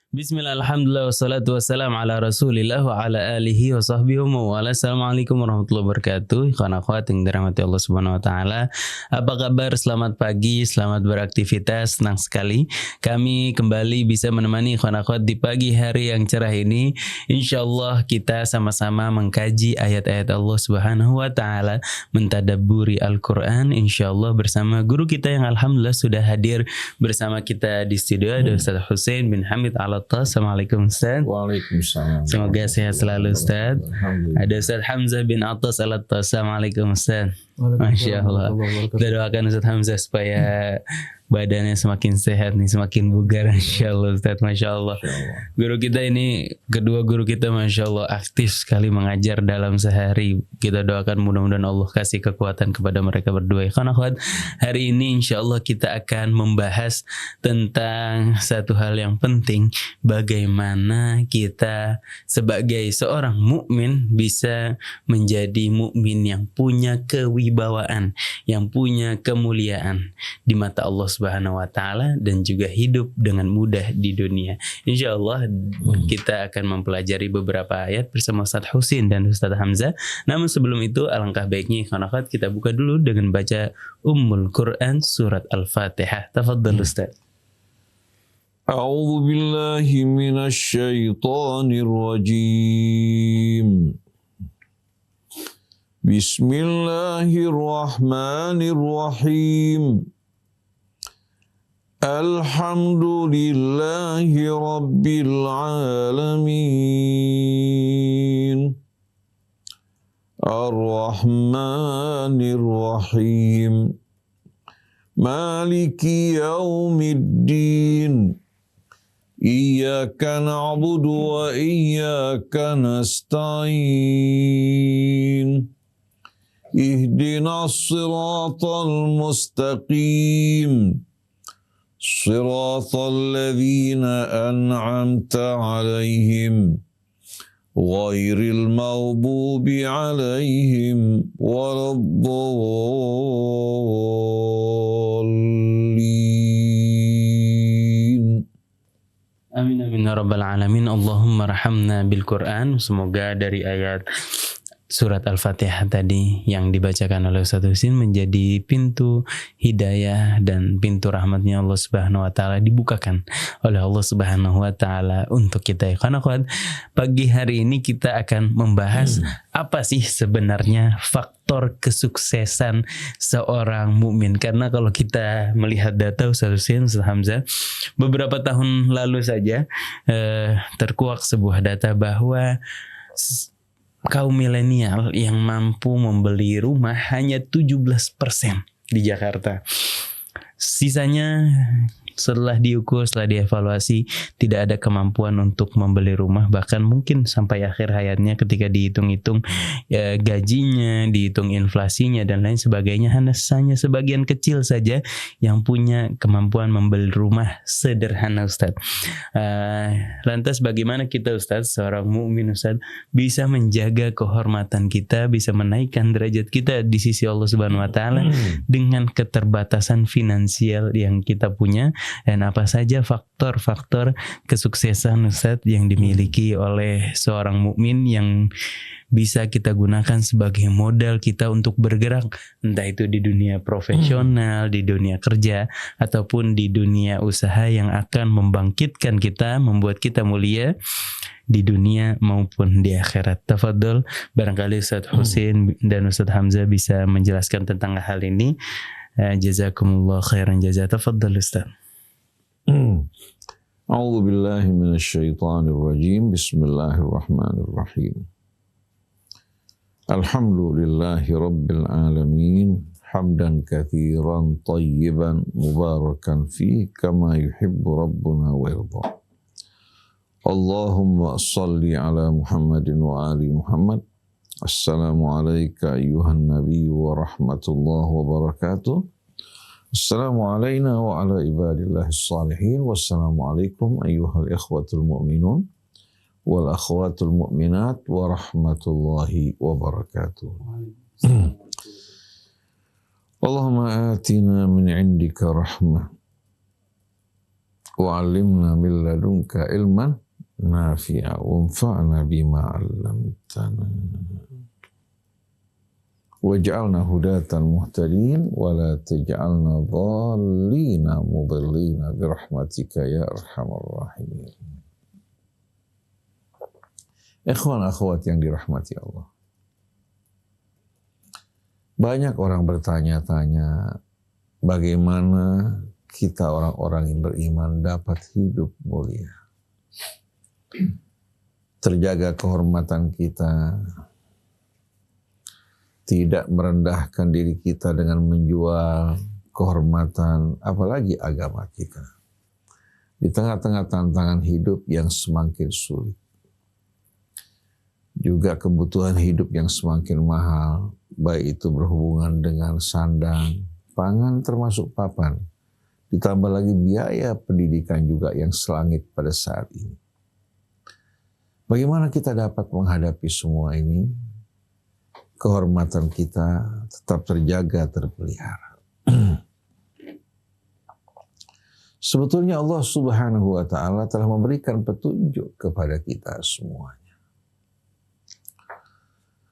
Bismillah, alhamdulillah, wassalatu wassalamu ala rasulillah wa ala alihi wa sahbihi wa wala. Assalamualaikum warahmatullahi wabarakatuh. Ikhwan akhwat yang dirahmati Allah subhanahu wa ta'ala, apa kabar? Selamat pagi, selamat beraktivitas. Senang sekali kami kembali bisa menemani ikhwan akhwat di pagi hari yang cerah ini. InsyaAllah kita sama-sama mengkaji ayat-ayat Allah subhanahu wa ta'ala, mentadabburi Al-Quran InsyaAllah bersama guru kita yang alhamdulillah sudah hadir bersama kita di studio, ada Ustaz Hussein bin Hamid Alatas. Assalamualaikum Ustaz. Waalaikumsalam. Semoga sehat selalu Ustaz. Ada Ustaz Hamzah bin Atas Alatas. Assalamualaikum Ustaz. Masya Allah. Kita doakan Ustaz Hamzah supaya badannya semakin sehat nih, semakin bugar insyaallah Ustaz. Masya Allah. Guru kita ini, kedua guru kita Masya Allah aktif sekali mengajar dalam sehari. Kita doakan mudah-mudahan Allah kasih kekuatan kepada mereka berdua. Karena hari ini insya Allah kita akan membahas tentang satu hal yang penting, bagaimana kita sebagai seorang mukmin bisa menjadi mukmin yang punya kewibawaan, yang punya kemuliaan di mata Allah Subhanahu wa ta'ala, dan juga hidup dengan mudah di dunia. Insya Allah kita akan mempelajari beberapa ayat bersama Ustaz Husin dan Ustaz Hamzah. Namun sebelum itu alangkah baiknya kita buka dulu dengan baca Ummul Quran surat Al-Fatihah. Tafadhal Ustaz. A'udzu billahi minasy syaithanir rajim. Bismillahirrahmanirrahim. Alhamdulillahi Rabbil Alamin. Ar-Rahmanir Rahim. Maliki Yaumiddin. Iyyaka na'budu wa iyyaka nasta'in. Ihdinas siratal mustaqim. Siratal ladzina an'amta 'alaihim ghairil maghdubi 'alaihim waladdallin. Amin amin ya rabbal alamin. Allahumma rahamna bil Quran. Semoga dari ayat surat Al-Fatihah tadi yang dibacakan oleh Ustaz Husin menjadi pintu hidayah dan pintu rahmatnya Allah Subhanahu wa ta'ala dibukakan oleh Allah Subhanahu wa ta'ala untuk kita. Karena pagi hari ini kita akan membahas apa sih sebenarnya faktor kesuksesan seorang mukmin. Karena kalau kita melihat data Ustaz Husin, Ustaz Hamzah, beberapa tahun lalu saja terkuak sebuah data bahwa kaum milenial yang mampu membeli rumah hanya 17% di Jakarta. Sisanya setelah diukur, setelah dievaluasi, tidak ada kemampuan untuk membeli rumah. Bahkan mungkin sampai akhir hayatnya ketika dihitung-hitung gajinya, dihitung inflasinya dan lain sebagainya, hanya sebagian kecil saja yang punya kemampuan membeli rumah sederhana Ustaz. Lantas bagaimana kita Ustaz, seorang mukmin Ustaz, bisa menjaga kehormatan kita, bisa menaikkan derajat kita di sisi Allah Subhanahu wa ta'ala dengan keterbatasan finansial yang kita punya? Dan apa saja faktor-faktor kesuksesan Ustaz yang dimiliki oleh seorang mukmin yang bisa kita gunakan sebagai modal kita untuk bergerak, entah itu di dunia profesional, di dunia kerja, ataupun di dunia usaha yang akan membangkitkan kita, membuat kita mulia di dunia maupun di akhirat. Tafadhol, barangkali Ustaz Husin dan Ustaz Hamzah bisa menjelaskan tentang hal ini. Jazakumullah khairan jazaa. Tafadhol Ustaz. A'udzu billahi minasy syaithanir rajim. Bismillahirrahmanirrahim. Alhamdulillahi rabbil alamin. Hamdan katsiran thayyiban mubarakan fi kama yuhibbu rabbuna wa yarda. Allahumma shalli ala Muhammadin wa ali Muhammad. Assalamu alayka ayyuhan nabiyyu wa rahmatullahi wa barakatuh. Assalamu alayna wa ala ibadillahis salihin. Wassalamualaikum ayyuhal ikhwatul mu'minun wal akhwatul mu'minat wa rahmatullahi wa barakatuh. Allahumma atina min indika rahmah wa 'allimna min ladunka ilman nafi'a wanfa'na bima 'allamtana waj'alna hudatan muhtadin wa la taj'alna dhallina mudillina birahmatika ya arhamar rahimin. Ikhwan akhwat yang dirahmati Allah. Banyak orang bertanya-tanya bagaimana kita orang-orang yang beriman dapat hidup mulia. Terjaga kehormatan kita, tidak merendahkan diri kita dengan menjual kehormatan, apalagi agama kita. Di tengah-tengah tantangan hidup yang semakin sulit. Juga kebutuhan hidup yang semakin mahal, baik itu berhubungan dengan sandang, pangan termasuk papan. Ditambah lagi biaya pendidikan juga yang selangit pada saat ini. Bagaimana kita dapat menghadapi semua ini? Kehormatan kita tetap terjaga, terpelihara. Sebetulnya Allah Subhanahu wa Ta'ala telah memberikan petunjuk kepada kita semuanya.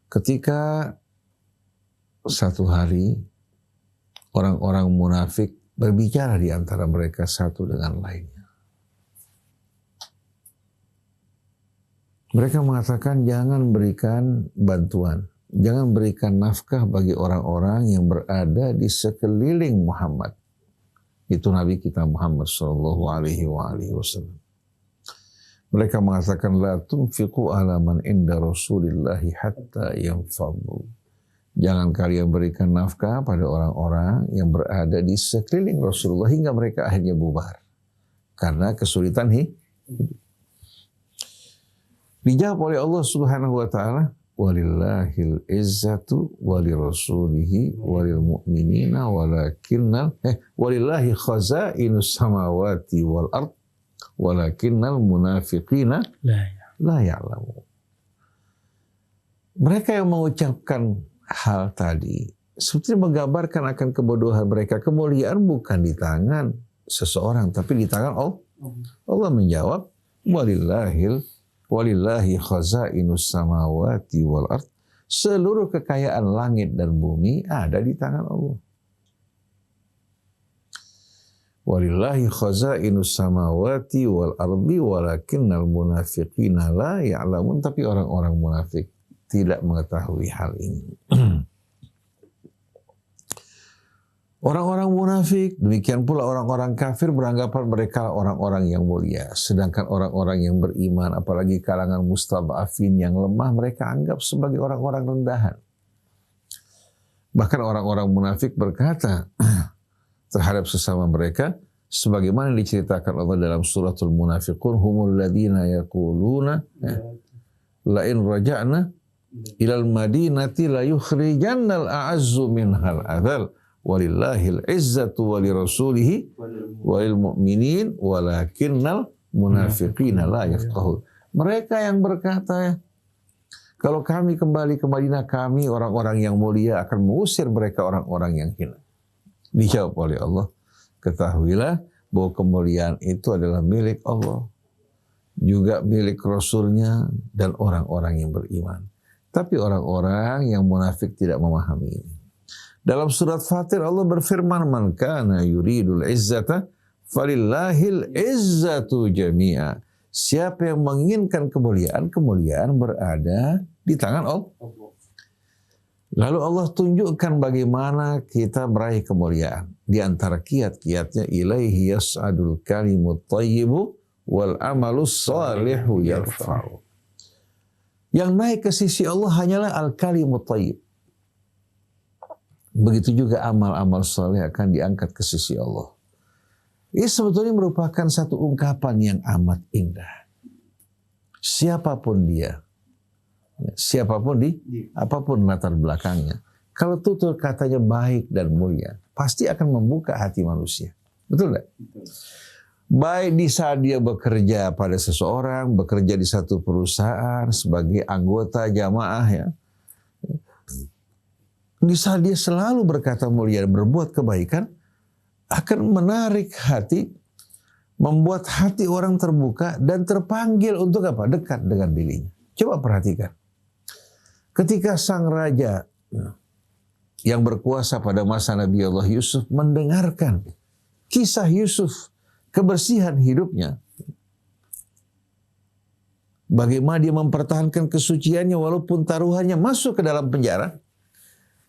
Ketika satu hari orang-orang munafik berbicara di antara mereka satu dengan lainnya. Mereka mengatakan jangan berikan bantuan, jangan berikan nafkah bagi orang-orang yang berada di sekeliling Muhammad. Itu Nabi kita Muhammad sallallahu alaihi wasallam. Mereka mengatakan la tunfiqu ala man inda Rasulillahi hatta yanfaddu. Jangan kalian berikan nafkah pada orang-orang yang berada di sekeliling Rasulullah hingga mereka akhirnya bubar karena kesulitan hidup. Dijawab oleh Allah Subhanahu wa Ta'ala, walillahil izzatu walirasulihi walil mu'minina walillahi khazainus samawati wal ard walakinnal munafiqina la ya'lamun. Mereka yang mengucapkan hal tadi sebetulnya menggambarkan akan kebodohan mereka. Kemuliaan bukan di tangan seseorang tapi di tangan Allah. Allah menjawab, walillahi khazainus samawati wal ard. Seluruh kekayaan langit dan bumi ada di tangan Allah. Walillahi khazainus samawati wal ardi walakinnal munafiqina la ya'lamun. Tapi orang-orang munafik tidak mengetahui hal ini. Orang-orang munafik, demikian pula orang-orang kafir beranggapan mereka orang-orang yang mulia. Sedangkan orang-orang yang beriman, apalagi kalangan mustad'afin yang lemah, mereka anggap sebagai orang-orang rendahan. Bahkan orang-orang munafik berkata terhadap sesama mereka, sebagaimana diceritakan Allah dalam suratul Munafiqun, humul ladina yaquluna la in raja'na ilal madinati la yukhrijannal a'azzu minhal adzal walillahil izzatu walirasulihi walil mu'minin walakinnal munafiqina la yafqahun. Mereka yang berkata, kalau kami kembali ke Madinah, kami orang-orang yang mulia akan mengusir mereka orang-orang yang hina. Dijawab oleh Allah, ketahuilah bahwa kemuliaan itu adalah milik Allah, juga milik Rasulnya dan orang-orang yang beriman. Tapi orang-orang yang munafik tidak memahami ini. Dalam surat Fatir Allah berfirman, man kana yuridul izzata falillahil izzatu jami'a. Siapa yang menginginkan kemuliaan, kemuliaan berada di tangan Allah. Lalu Allah tunjukkan bagaimana kita meraih kemuliaan. Di antara kiat-kiatnya, ilaihi yas'adul kalimut thayyibu wal amalus salihu yarfa'u. Yang naik ke sisi Allah hanyalah al-kalimut thayyib. Begitu juga amal-amal saleh akan diangkat ke sisi Allah. Ini sebetulnya merupakan satu ungkapan yang amat indah. Siapapun dia, siapapun apapun latar belakangnya, kalau tutur katanya baik dan mulia, pasti akan membuka hati manusia. Betul tidak? Baik di saat dia bekerja pada seseorang, bekerja di satu perusahaan sebagai anggota jamaah, ya. Di saat dia selalu berkata mulia dan berbuat kebaikan, akan menarik hati membuat hati orang terbuka dan terpanggil untuk apa? Dekat dengan dirinya. Coba perhatikan. Ketika sang raja yang berkuasa pada masa Nabi Allah Yusuf mendengarkan kisah Yusuf, kebersihan hidupnya, bagaimana dia mempertahankan kesuciannya walaupun taruhannya masuk ke dalam penjara,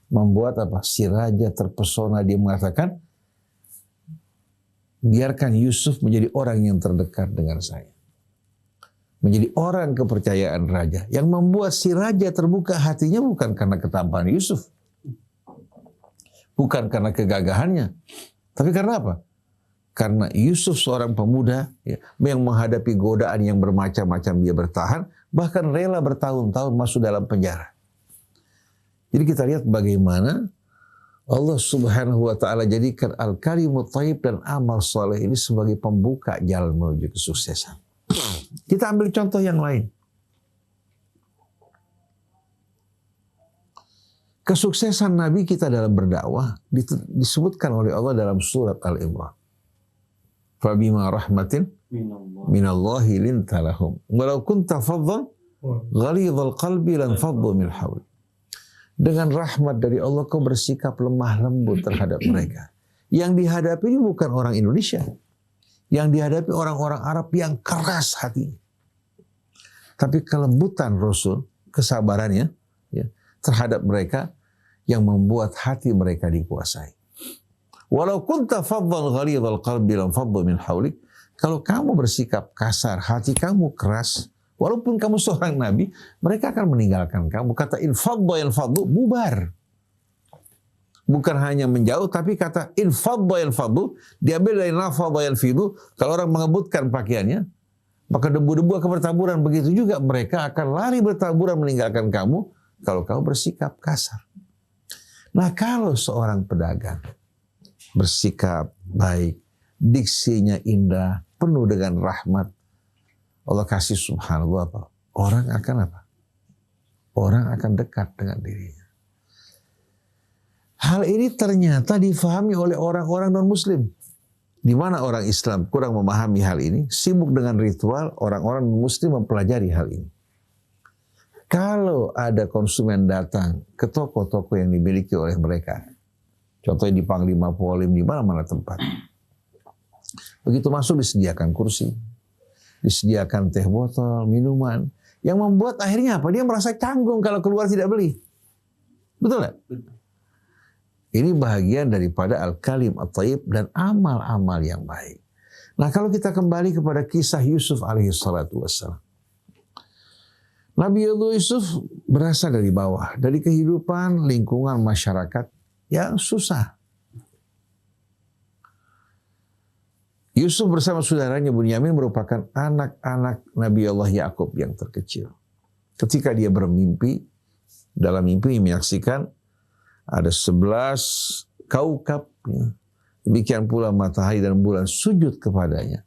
membuat apa? Si raja terpesona, dia mengatakan, biarkan Yusuf menjadi orang yang terdekat dengan saya. Menjadi orang kepercayaan raja. Yang membuat si raja terbuka hatinya bukan karena ketampanan Yusuf. Bukan karena kegagahannya. Tapi karena apa? Karena Yusuf seorang pemuda yang menghadapi godaan yang bermacam-macam, dia bertahan. Bahkan rela bertahun-tahun masuk dalam penjara. Jadi kita lihat bagaimana Allah Subhanahu wa ta'ala jadikan al-kalimut thayyib dan amal soleh ini sebagai pembuka jalan menuju kesuksesan. Kita ambil contoh yang lain. Kesuksesan Nabi kita dalam berdakwah disebutkan oleh Allah dalam surat Al-Imran. Fabima rahmatin minallahi linta lahum walau kunta faddan ghalidhal qalbi lan faddu min hawlik. Dengan rahmat dari Allah kau bersikap lemah lembut terhadap mereka. Yang dihadapi ini bukan orang Indonesia. Yang dihadapi orang-orang Arab yang keras hatinya. Tapi kelembutan Rasul, kesabarannya terhadap mereka yang membuat hati mereka dikuasai. Walau kunta faddan ghalidhal qalbi lam faddu min hawlik. Kalau kamu bersikap kasar, hati kamu keras, walaupun kamu seorang nabi, mereka akan meninggalkan kamu. Kata infadda yanfaddu, bubar. Bukan hanya menjauh, tapi kata infadda yanfaddu, diambil dari nafadha yanfidu. Kalau orang mengebutkan pakaiannya, maka debu-debu akan bertaburan. Begitu juga mereka akan lari bertaburan meninggalkan kamu kalau kamu bersikap kasar. Nah, kalau seorang pedagang bersikap baik, diksinya indah, penuh dengan rahmat, Allah kasih subhanallah apa? Orang akan apa? Orang akan dekat dengan dirinya. Hal ini ternyata difahami oleh orang-orang non-muslim. Di mana orang Islam kurang memahami hal ini, sibuk dengan ritual, orang-orang non-muslim mempelajari hal ini. Kalau ada konsumen datang ke toko-toko yang dimiliki oleh mereka, contohnya di Panglima Polim, di mana-mana tempat. Begitu masuk disediakan kursi, disediakan teh botol, minuman, yang membuat akhirnya apa? Dia merasa canggung kalau keluar tidak beli. Betul nggak? Ini bahagian daripada al-kalim at-thayyib dan amal-amal yang baik. Nah, kalau kita kembali kepada kisah Yusuf alaihi salatu wassalam. Nabi Allah Yusuf berasal dari bawah, dari kehidupan lingkungan masyarakat yang susah. Yusuf bersama saudaranya Bunyamin merupakan anak-anak Nabi Allah Yakub yang terkecil. Ketika dia bermimpi, dalam mimpi menyaksikan ada 11 kaukab, demikian pula matahari dan bulan sujud kepadanya.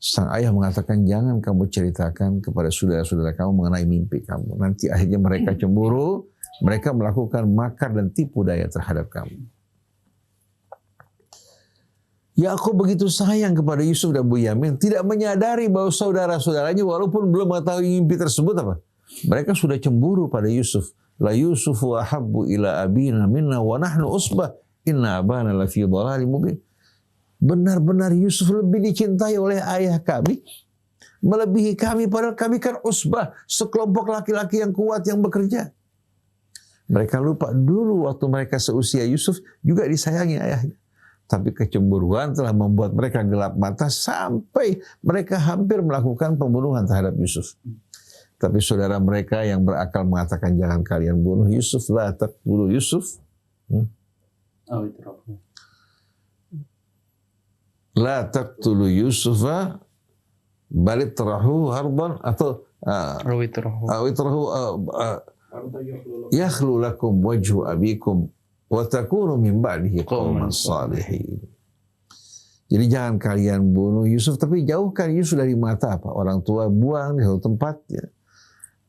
Sang ayah mengatakan, jangan kamu ceritakan kepada saudara-saudara kamu mengenai mimpi kamu. Nanti akhirnya mereka cemburu, mereka melakukan makar dan tipu daya terhadap kamu. Yakub begitu sayang kepada Yusuf dan Bunyamin, tidak menyadari bahwa saudara-saudaranya walaupun belum mengetahui mimpi tersebut apa? Mereka sudah cemburu pada Yusuf. La Yusufu ahabbu ila abina minna wa nahnu usbah inna abana la fi dhalalin mubin. Benar-benar Yusuf lebih dicintai oleh ayah kami, melebihi kami, padahal kami kan usbah, sekelompok laki-laki yang kuat yang bekerja. Mereka lupa dulu waktu mereka seusia Yusuf juga disayangi ayahnya. Tapi kecemburuan telah membuat mereka gelap mata sampai mereka hampir melakukan pembunuhan terhadap Yusuf. Tapi saudara mereka yang berakal mengatakan, jangan kalian bunuh Yusuf, la taqtulu Yusuf. La taqtulu Yusufa balitrahu harban atau awitrahu yakhlu lakum wajhu abikum wa takunu min ba'dihi qauman salihin. Jadi jangan kalian bunuh Yusuf, tapi jauhkan Yusuf dari mata apa? Orang tua buang di satu tempat. Ya.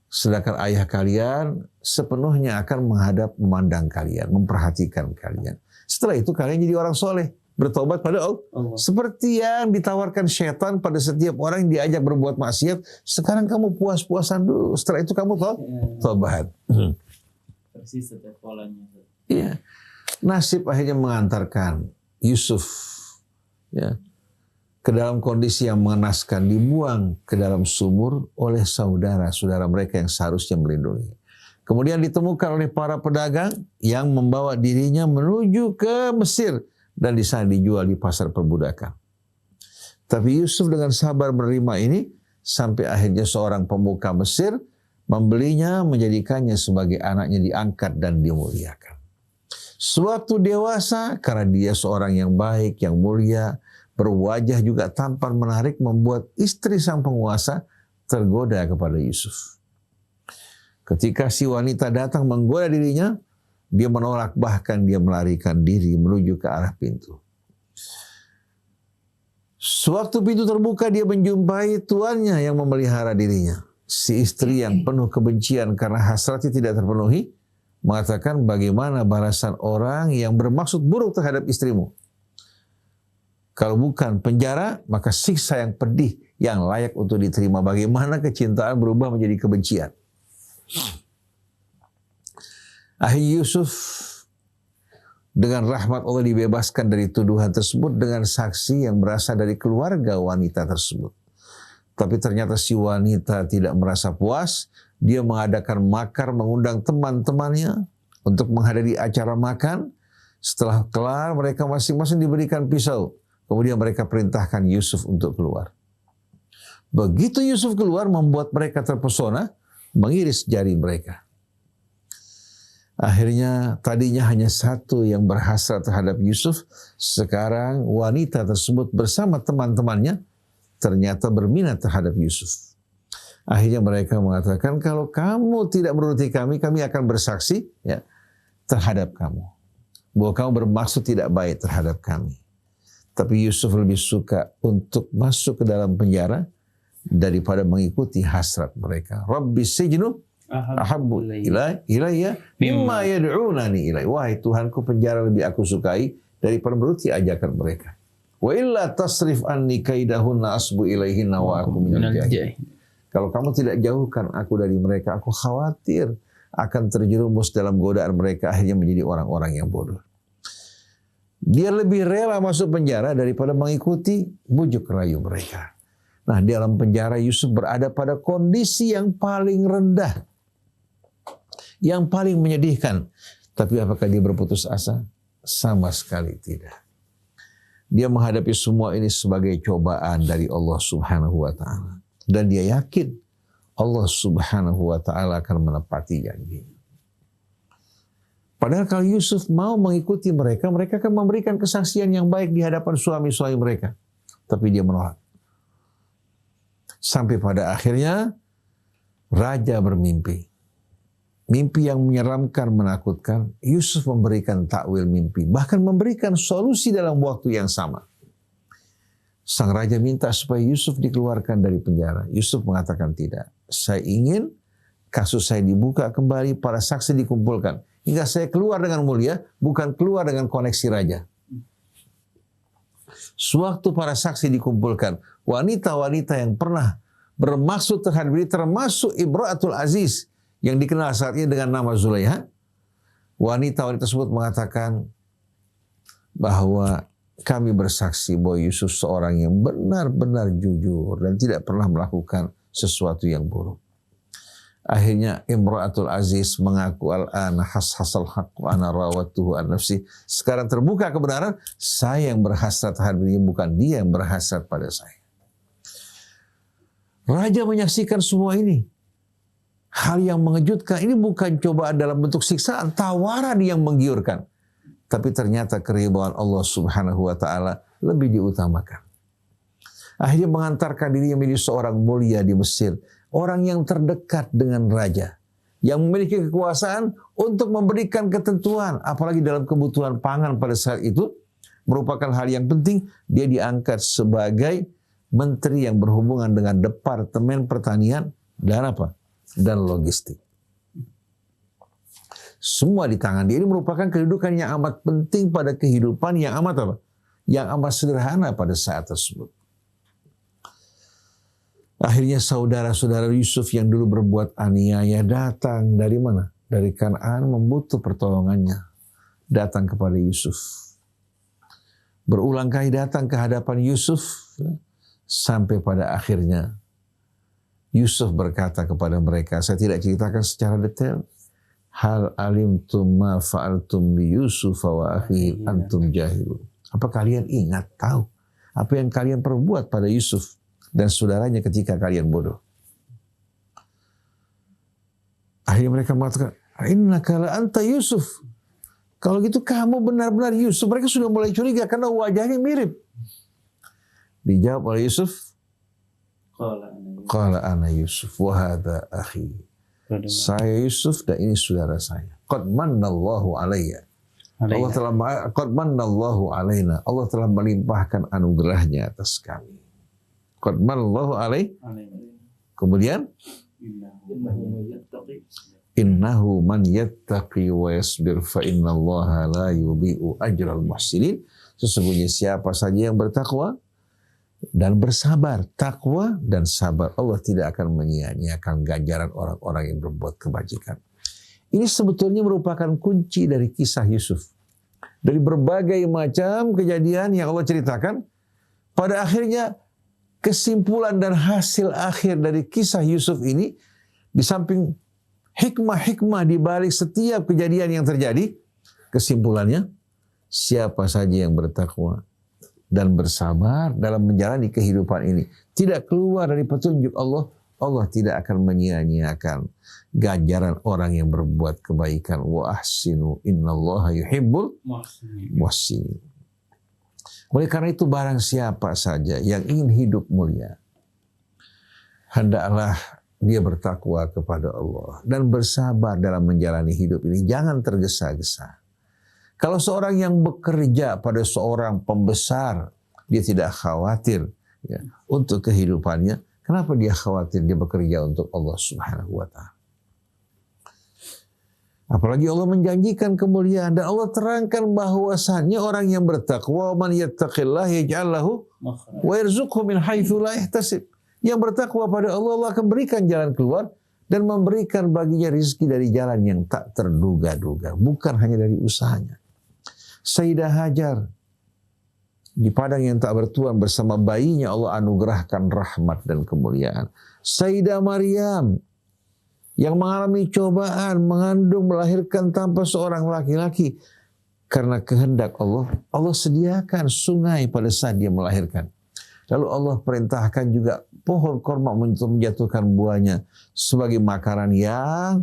Sedangkan ayah kalian sepenuhnya akan menghadap memandang kalian, memperhatikan kalian. Setelah itu kalian jadi orang soleh. bertobat pada Allah. Seperti yang ditawarkan syaitan pada setiap orang yang diajak berbuat maksiat. Sekarang kamu puas-puasan dulu. Setelah itu kamu tobat. Persis setiap polanya. Iya. Nasib akhirnya mengantarkan Yusuf ya, ke dalam kondisi yang mengenaskan, dibuang ke dalam sumur oleh saudara-saudara mereka yang seharusnya melindungi. Kemudian ditemukan oleh para pedagang yang membawa dirinya menuju ke Mesir dan di sana dijual di pasar perbudakan. Tapi Yusuf dengan sabar menerima ini sampai akhirnya seorang pemuka Mesir membelinya, menjadikannya sebagai anaknya, diangkat dan dimuliakan. Suatu dewasa, karena dia seorang yang baik, yang mulia, berwajah juga tampan menarik, membuat istri sang penguasa tergoda kepada Yusuf. Ketika si wanita datang menggoda dirinya, dia menolak, bahkan dia melarikan diri menuju ke arah pintu. Sewaktu pintu terbuka, dia menjumpai tuannya yang memelihara dirinya. Si istri yang penuh kebencian karena hasratnya tidak terpenuhi, mengatakan, bagaimana balasan orang yang bermaksud buruk terhadap istrimu? Kalau bukan penjara, maka siksa yang pedih yang layak untuk diterima. Bagaimana kecintaan berubah menjadi kebencian? Akhirnya Yusuf dengan rahmat Allah dibebaskan dari tuduhan tersebut dengan saksi yang berasal dari keluarga wanita tersebut. Tapi ternyata si wanita tidak merasa puas. Dia mengadakan makar, mengundang teman-temannya untuk menghadiri acara makan. Setelah kelar, mereka masing-masing diberikan pisau. Kemudian mereka perintahkan Yusuf untuk keluar. Begitu Yusuf keluar, membuat mereka terpesona, mengiris jari mereka. Akhirnya tadinya hanya satu yang berhasrat terhadap Yusuf. Sekarang wanita tersebut bersama teman-temannya ternyata berminat terhadap Yusuf. Akhirnya mereka mengatakan, kalau kamu tidak menuruti kami, kami akan bersaksi ya, terhadap kamu. Bahwa kamu bermaksud tidak baik terhadap kami. Tapi Yusuf lebih suka untuk masuk ke dalam penjara daripada mengikuti hasrat mereka. Rabbi sijnu ahabbu ilayya mimma yad'unani ilai. Wahai Tuhanku, penjara lebih aku sukai daripada menuruti ajakan mereka. Wa illa tasrif anni kaidahunna asbu ilaihinna wa aku minal jahilin. Kalau kamu tidak jauhkan aku dari mereka, aku khawatir akan terjerumus dalam godaan mereka, akhirnya menjadi orang-orang yang bodoh. Dia lebih rela masuk penjara daripada mengikuti bujuk rayu mereka. Nah, di dalam penjara Yusuf berada pada kondisi yang paling rendah, yang paling menyedihkan. Tapi apakah dia berputus asa? Sama sekali tidak. Dia menghadapi semua ini sebagai cobaan dari Allah Subhanahu wa Ta'ala. Dan dia yakin Allah Subhanahu wa Ta'ala akan menepati janji. Padahal kalau Yusuf mau mengikuti mereka, mereka akan memberikan kesaksian yang baik di hadapan suami-suami mereka. Tapi dia menolak. Sampai pada akhirnya raja bermimpi. Mimpi yang menyeramkan, menakutkan. Yusuf memberikan takwil mimpi. Bahkan memberikan solusi dalam waktu yang sama. Sang raja minta supaya Yusuf dikeluarkan dari penjara. Yusuf mengatakan tidak. Saya ingin kasus saya dibuka kembali, para saksi dikumpulkan. Hingga saya keluar dengan mulia, bukan keluar dengan koneksi raja. Sewaktu para saksi dikumpulkan, wanita-wanita yang pernah bermaksud terhadap diri, termasuk Imra'atul Aziz, yang dikenal saat ini dengan nama Zulaiha, wanita-wanita tersebut mengatakan bahwa kami bersaksi bahwa Yusuf seorang yang benar-benar jujur dan tidak pernah melakukan sesuatu yang buruk. Akhirnya Imra'atul Aziz mengaku, al-ana hasal haqqu ana rawatuhu an nafsi. Sekarang terbuka kebenaran, saya yang berhasrat terhadap dia, bukan dia yang berhasrat pada saya. Raja menyaksikan semua ini. Hal yang mengejutkan, ini bukan cobaan dalam bentuk siksaan, tawaran yang menggiurkan. Tapi ternyata keridhaan Allah Subhanahu wa Ta'ala lebih diutamakan. Akhirnya mengantarkan dirinya menjadi seorang mulia di Mesir. Orang yang terdekat dengan raja. Yang memiliki kekuasaan untuk memberikan ketentuan. Apalagi dalam kebutuhan pangan pada saat itu. Merupakan hal yang penting. Dia diangkat sebagai menteri yang berhubungan dengan Departemen Pertanian dan apa? Dan logistik. Semua di tangan dia. Ini merupakan kedudukan yang amat penting pada kehidupan yang amat apa? yang amat sederhana pada saat tersebut. Akhirnya saudara-saudara Yusuf yang dulu berbuat aniaya datang dari mana? Dari Kanaan membutuh pertolongannya. Datang kepada Yusuf. Berulang kali datang ke hadapan Yusuf. Sampai pada akhirnya Yusuf berkata kepada mereka, saya tidak ceritakan secara detail. Hal alimtum ma fa'altum bi Yusuf wa akhihi antum jahilun. Apa kalian ingat, tahu apa yang kalian perbuat pada Yusuf dan saudaranya ketika kalian bodoh? Akhirnya mereka mengatakan, innaka la anta Yusuf. Kalau gitu kamu benar-benar Yusuf. Mereka sudah mulai curiga karena wajahnya mirip. Dijawab oleh Yusuf, qala ana Yusuf wa hadha akhi. Saya Yusuf dan ini saudara saya. Qad mannallahu alayya. Allah telah qad mannallahu alaina. Allah telah melimpahkan anugerahnya atas kami. Qad mannallahu alaihi. Kemudian innahu man yattaqi wa yasbir fa innallaha la yudhi'u ajral muhsinin. Sesungguhnya siapa saja yang bertakwa dan bersabar, takwa dan sabar, Allah tidak akan menyia-nyiakan ganjaran orang-orang yang berbuat kebajikan. Ini sebetulnya merupakan kunci dari kisah Yusuf. Dari berbagai macam kejadian yang Allah ceritakan, pada akhirnya kesimpulan dan hasil akhir dari kisah Yusuf ini, di samping hikmah-hikmah di balik setiap kejadian yang terjadi, kesimpulannya, siapa saja yang bertakwa dan bersabar dalam menjalani kehidupan ini, tidak keluar dari petunjuk Allah, Allah tidak akan menyia-nyiakan ganjaran orang yang berbuat kebaikan. Wa ahsinu innallaha yuhibbul muhsinin. Oleh karena itu barang siapa saja yang ingin hidup mulia, hendaklah dia bertakwa kepada Allah dan bersabar dalam menjalani hidup ini. Jangan tergesa-gesa. Kalau seorang yang bekerja pada seorang pembesar, dia tidak khawatir ya, untuk kehidupannya. Kenapa dia khawatir dia bekerja untuk Allah Subhanahu wa Ta'ala? Apalagi Allah menjanjikan kemuliaan dan Allah terangkan bahwasannya orang yang bertakwa, man yattaqillah yaj'al lahu wa yarzuqhu min haitsu la yahtasib. Yang bertakwa pada Allah, Allah akan berikan jalan keluar dan memberikan baginya rizki dari jalan yang tak terduga-duga, bukan hanya dari usahanya. Sayyidah Hajar di padang yang tak bertuan bersama bayinya Allah anugerahkan rahmat dan kemuliaan. Sayyidah Maryam yang mengalami cobaan mengandung melahirkan tanpa seorang laki-laki, karena kehendak Allah, Allah sediakan sungai pada saat dia melahirkan. Lalu Allah perintahkan juga pohon korma untuk menjatuhkan buahnya sebagai makanan yang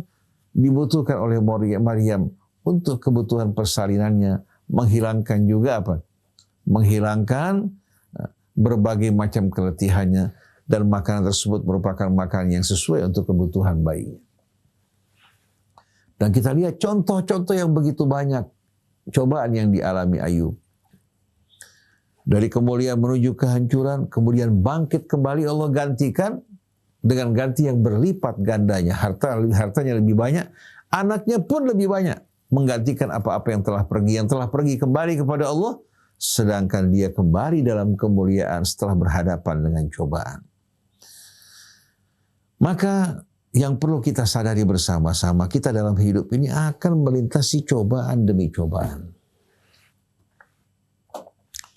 dibutuhkan oleh Maryam untuk kebutuhan persalinannya, menghilangkan juga apa? Menghilangkan berbagai macam keletihannya, dan makanan tersebut merupakan makanan yang sesuai untuk kebutuhan bayinya. Dan kita lihat contoh-contoh yang begitu banyak cobaan yang dialami Ayub. Dari kemuliaan menuju kehancuran, kemudian bangkit kembali, Allah gantikan dengan ganti yang berlipat gandanya. Hartanya lebih banyak, anaknya pun lebih banyak, menggantikan apa-apa yang telah pergi kembali kepada Allah, sedangkan dia kembali dalam kemuliaan setelah berhadapan dengan cobaan. Maka yang perlu kita sadari bersama-sama, kita dalam hidup ini akan melintasi cobaan demi cobaan.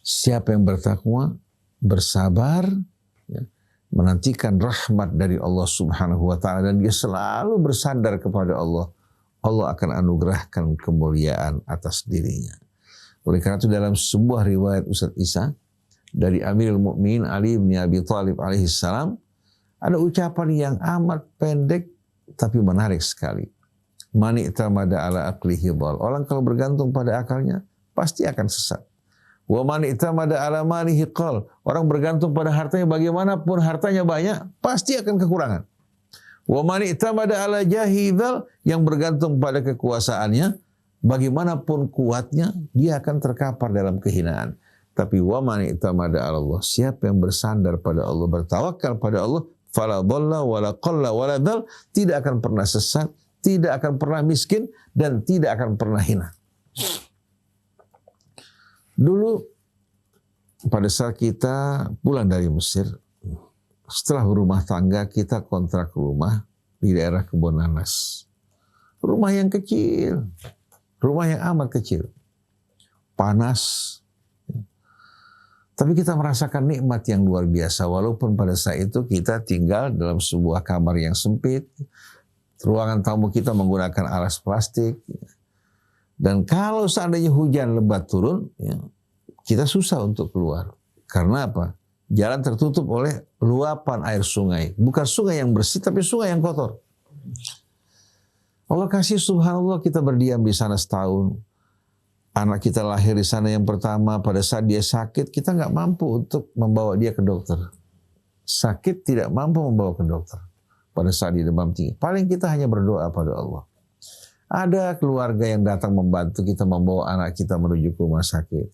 Siapa yang bertakwa, bersabar, ya, menantikan rahmat dari Allah Subhanahu wa Ta'ala, dan dia selalu bersandar kepada Allah, Allah akan anugerahkan kemuliaan atas dirinya. Oleh karena itu dalam sebuah riwayat Ustaz Isa dari Amirul Mukminin Ali bin Abi Thalib alaihissalam, ada ucapan yang amat pendek tapi menarik sekali. Man i'tamada ala aqlihi dhal. Orang kalau bergantung pada akalnya pasti akan sesat. Wa man i'tamada ala malihi qal. Orang bergantung pada hartanya, bagaimanapun hartanya banyak pasti akan kekurangan. Wa man i'tamada ala jahi dhal. Yang bergantung pada kekuasaannya, bagaimanapun kuatnya, dia akan terkapar dalam kehinaan. Tapi wa man i'tamada ala Allah, siapa yang bersandar pada Allah, bertawakal pada Allah, fala dhalla wala qalla wala dhal, tidak akan pernah sesat, tidak akan pernah miskin, dan tidak akan pernah hina. Dulu pada saat kita pulang dari Mesir, setelah berumah tangga, kita kontrak rumah di daerah Kebon Nanas. Rumah yang kecil, rumah yang amat kecil, panas. Tapi kita merasakan nikmat yang luar biasa, walaupun pada saat itu kita tinggal dalam sebuah kamar yang sempit, ruangan tamu kita menggunakan alas plastik. Dan kalau seandainya hujan lebat turun, kita susah untuk keluar. Karena apa? Jalan tertutup oleh luapan air sungai. Bukan sungai yang bersih, tapi sungai yang kotor. Allah kasih, subhanallah, kita berdiam di sana setahun. Anak kita lahir di sana yang pertama, pada saat dia sakit, kita nggak mampu untuk membawa dia ke dokter. Sakit tidak mampu membawa ke dokter. Pada saat dia demam tinggi. Paling kita hanya berdoa pada Allah. Ada keluarga yang datang membantu kita membawa anak kita menuju ke rumah sakit.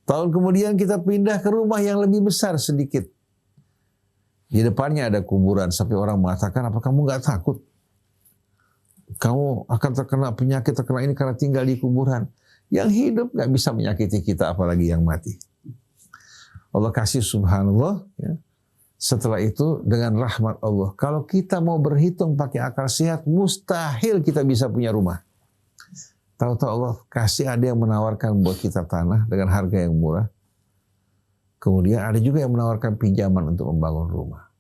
Tahun kemudian kita pindah ke rumah yang lebih besar sedikit. Di depannya ada kuburan. Sampai orang mengatakan, apa kamu nggak takut? Kamu akan terkena penyakit, terkena ini karena tinggal di kuburan. Yang hidup nggak bisa menyakiti kita, apalagi yang mati. Allah kasih, subhanallah. Setelah itu dengan rahmat Allah, kalau kita mau berhitung pakai akal sehat, mustahil kita bisa punya rumah. Tahu-tahu Allah kasih, ada yang menawarkan buat kita tanah dengan harga yang murah. Kemudian ada juga yang menawarkan pinjaman untuk membangun rumah.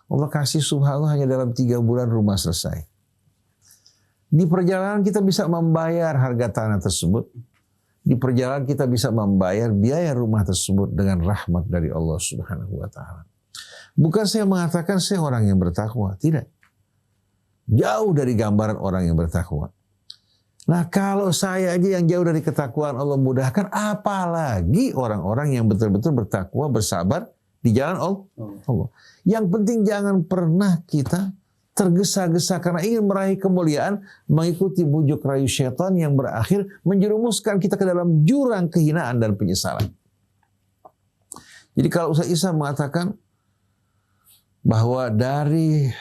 Allah kasih, subhanallah, hanya dalam 3 bulan rumah selesai. Di perjalanan kita bisa membayar harga tanah tersebut. Di perjalanan kita bisa membayar biaya rumah tersebut dengan rahmat dari Allah Subhanahu wa Ta'ala. Bukan saya mengatakan saya orang yang bertakwa, tidak. Jauh dari gambaran orang yang bertakwa. Nah, kalau saya aja yang jauh dari ketakwaan Allah mudahkan, apalagi orang-orang yang betul-betul bertakwa, bersabar di jalan Allah. Yang penting jangan pernah kita tergesa-gesa karena ingin meraih kemuliaan, mengikuti bujuk rayu syaitan yang berakhir menjerumuskan kita ke dalam jurang kehinaan dan penyesalan. Jadi kalau Ustaz Isa mengatakan bahwa dari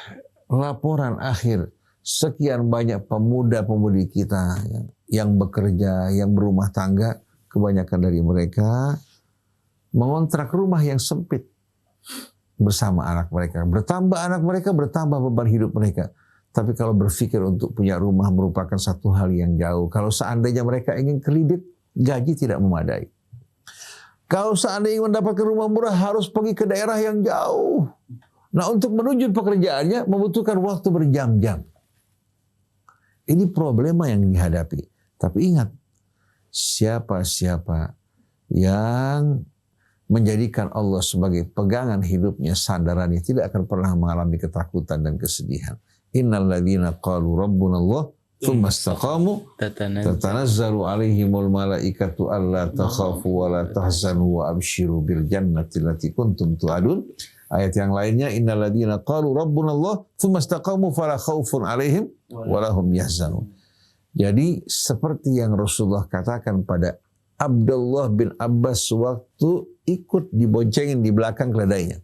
laporan akhir sekian banyak pemuda-pemudi kita yang bekerja, yang berumah tangga, kebanyakan dari mereka mengontrak rumah yang sempit bersama anak mereka. Bertambah anak mereka, bertambah beban hidup mereka. Tapi kalau berpikir untuk punya rumah merupakan satu hal yang jauh. Kalau seandainya mereka ingin kredit, gaji tidak memadai. Kalau seandainya ingin mendapatkan rumah murah, harus pergi ke daerah yang jauh. Nah, untuk menuju pekerjaannya membutuhkan waktu berjam-jam. Ini problema yang dihadapi. Tapi ingat, siapa-siapa yang menjadikan Allah sebagai pegangan hidupnya, sandarannya, tidak akan pernah mengalami ketakutan dan kesedihan. Innal ladzina qalu rabbunallah tsumma istaqamu tatanazzalu alaihimul malaikatu alla takhafu wa la tahzanu wa abshiru bil jannati allati kuntum tu'adun. Ayat yang lainnya, innal ladzina qalu rabbunallah tsumma istaqamu fala khaufun alaihim wa lahum yahzanun. Jadi seperti yang Rasulullah katakan pada Abdullah bin Abbas waktu ikut diboncengin di belakang keledainya.